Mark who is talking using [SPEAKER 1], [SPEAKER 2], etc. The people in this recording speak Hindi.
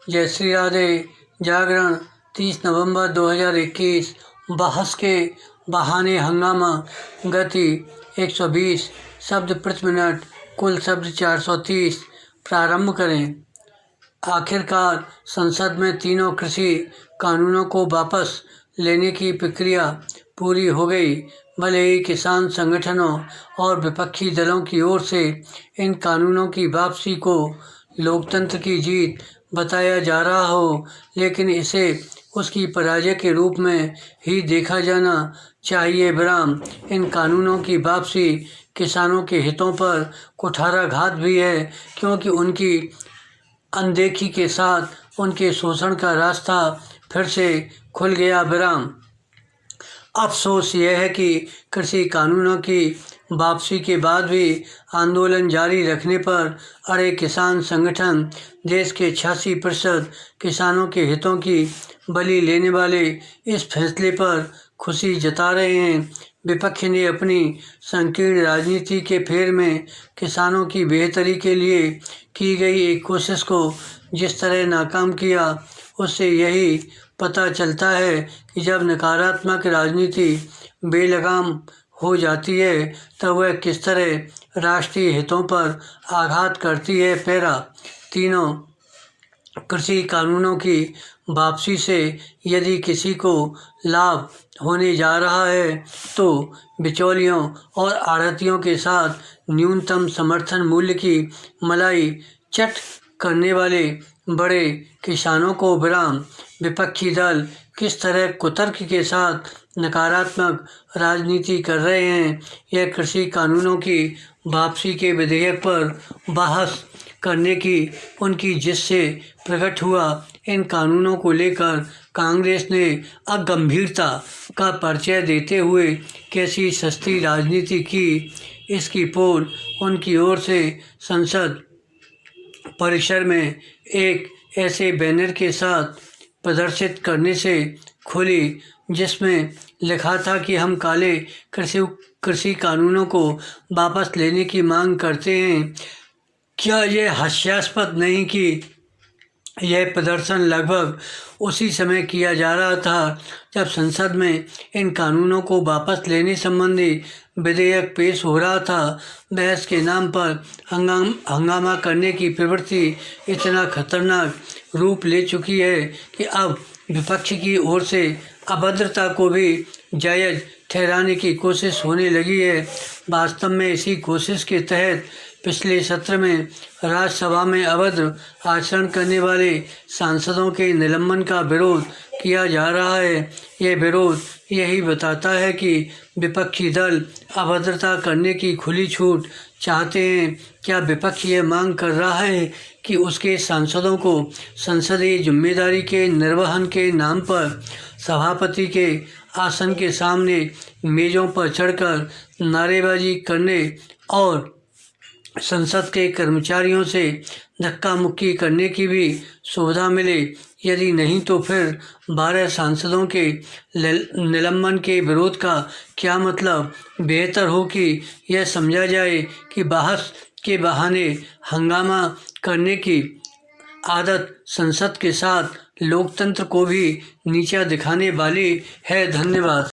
[SPEAKER 1] जय श्री राधे। जागरण 30 नवंबर 2021। बहस के बहाने हंगामा। गति 120 शब्द प्रति मिनट, कुल शब्द 430। प्रारंभ करें। आखिरकार संसद में तीनों कृषि कानूनों को वापस लेने की प्रक्रिया पूरी हो गई। भले ही किसान संगठनों और विपक्षी दलों की ओर से इन कानूनों की वापसी को लोकतंत्र की जीत बताया जा रहा हो, लेकिन इसे उसकी पराजय के रूप में ही देखा जाना चाहिए। विराम। इन कानूनों की वापसी किसानों के हितों पर कुठाराघात भी है, क्योंकि उनकी अनदेखी के साथ उनके शोषण का रास्ता फिर से खुल गया। विराम। अफसोस यह है कि कृषि कानूनों की वापसी के बाद भी आंदोलन जारी रखने पर अड़े किसान संगठन देश के 86% किसानों के हितों की बलि लेने वाले इस फैसले पर खुशी जता रहे हैं। विपक्ष ने अपनी संकीर्ण राजनीति के फेर में किसानों की बेहतरी के लिए की गई एक कोशिश को जिस तरह नाकाम किया, उससे यही पता चलता है कि जब नकारात्मक राजनीति बेलगाम हो जाती है तब वह किस तरह राष्ट्रीय हितों पर आघात करती है। पैरा। तीनों कृषि कानूनों की वापसी से यदि किसी को लाभ होने जा रहा है तो बिचौलियों और आढ़तियों के साथ न्यूनतम समर्थन मूल्य की मलाई चट करने वाले बड़े किसानों को। विराम। विपक्षी दल किस तरह कुतर्क के साथ नकारात्मक राजनीति कर रहे हैं, यह कृषि कानूनों की वापसी के विधेयक पर बहस करने की उनकी जिद से प्रकट हुआ। इन कानूनों को लेकर कांग्रेस ने अगंभीरता का परिचय देते हुए कैसी सस्ती राजनीति की, इसकी पोल उनकी ओर से संसद परिसर में एक ऐसे बैनर के साथ प्रदर्शित करने से खुली जिसमें लिखा था कि हम काले कृषि कानूनों को वापस लेने की मांग करते हैं। क्या यह हास्यास्पद नहीं कि यह प्रदर्शन लगभग उसी समय किया जा रहा था जब संसद में इन कानूनों को वापस लेने संबंधी विधेयक पेश हो रहा था। बहस के नाम पर हंगामा करने की प्रवृत्ति इतना खतरनाक रूप ले चुकी है कि अब विपक्ष की ओर से अभद्रता को भी जायज़ ठहराने की कोशिश होने लगी है। वास्तव में इसी कोशिश के तहत पिछले सत्र में राज्यसभा में अभद्र आचरण करने वाले सांसदों के निलंबन का विरोध किया जा रहा है। यह विरोध यही बताता है कि विपक्षी दल अभद्रता करने की खुली छूट चाहते हैं। क्या विपक्ष ये मांग कर रहा है कि उसके सांसदों को संसदीय जिम्मेदारी के निर्वहन के नाम पर सभापति के आसन के सामने मेज़ों पर चढ़कर नारेबाजी करने और संसद के कर्मचारियों से धक्का मुक्की करने की भी सुविधा मिले? यदि नहीं तो फिर 12 सांसदों के निलंबन के विरोध का क्या मतलब? बेहतर हो कि यह समझा जाए कि बहस के बहाने हंगामा करने की आदत संसद के साथ लोकतंत्र को भी नीचा दिखाने वाली है। धन्यवाद।